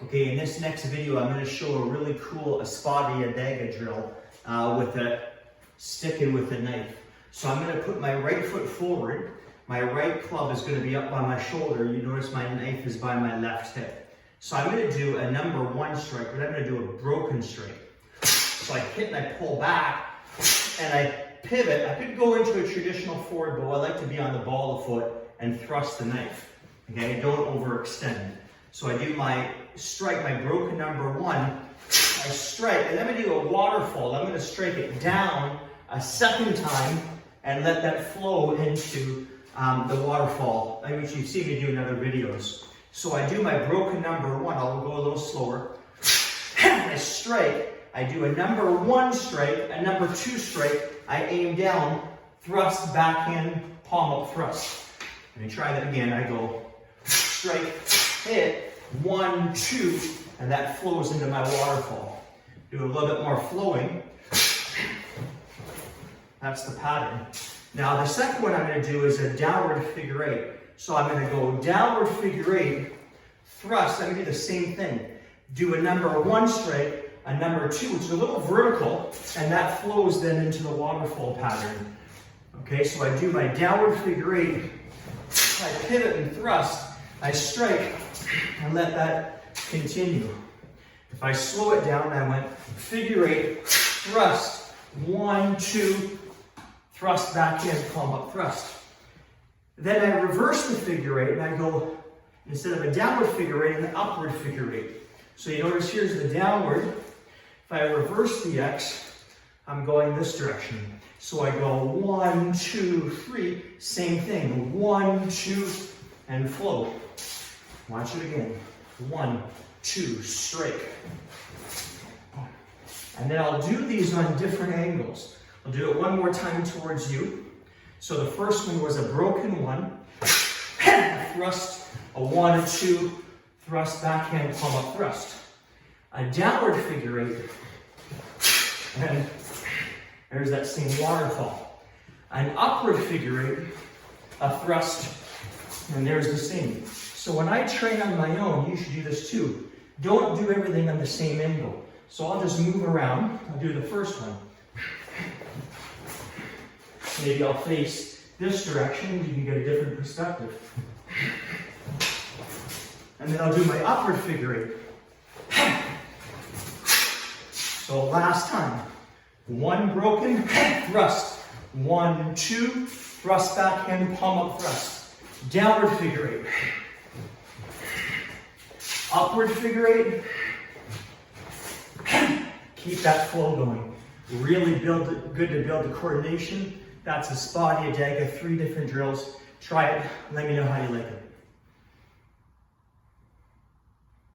Okay, in this next video, I'm going to show a really cool Espada Y Daga drill sticking with a knife. So I'm going to put my right foot forward. My right club is going to be up by my shoulder. You notice my knife is by my left hip. So I'm going to do a number 1 strike, but I'm going to do a broken strike. So I hit and I pull back and I pivot. I could go into a traditional forward bow. I like to be on the ball of the foot and thrust the knife. Okay, don't overextend. So I do my strike, my broken number 1. I strike, and I'm going to do a waterfall. I'm going to strike it down a second time and let that flow into the waterfall, which you've seen me do in other videos. So I do my broken number 1. I'll go a little slower. I strike. I do a number 1 strike, a number 2 strike. I aim down, thrust, backhand, palm up thrust. Let me try that again. I go strike, hit, 1, 2, and that flows into my waterfall. Do a little bit more flowing. That's the pattern. Now the second one I'm going to do is a downward figure 8. So I'm going to go downward figure 8, thrust. I'm going to do the same thing. Do a number 1 strike, a number 2, which is a little vertical, and that flows then into the waterfall pattern. Okay, so I do my downward figure 8, I pivot and thrust, I strike, and let that continue. If I slow it down, I went figure 8, thrust, 1, 2, thrust back in, palm up thrust. Then I reverse the figure 8 and I go, instead of a downward figure 8, an upward figure 8. So you notice here's the downward. If I reverse the X, I'm going this direction. So I go 1, 2, 3, same thing. 1, 2, and flow. Watch it again. 1, 2, strike. And then I'll do these on different angles. I'll do it one more time towards you. So the first one was a broken 1. Thrust, a 1, a 2, thrust, backhand, palm up thrust. A downward figure 8. And there's that same waterfall. An upward figure 8, a thrust, and there's the same. So when I train on my own, you should do this too. Don't do everything on the same angle. So I'll just move around. I'll do the first one. Maybe I'll face this direction, you can get a different perspective. And then I'll do my upward figure 8. So last time. 1 broken, thrust. 1, 2, thrust backhand, palm up thrust. Downward figure 8. Upward figure 8. Keep that flow going. Really good to build the coordination. That's Espada Y Daga, 3 different drills. Try it. Let me know how you like it.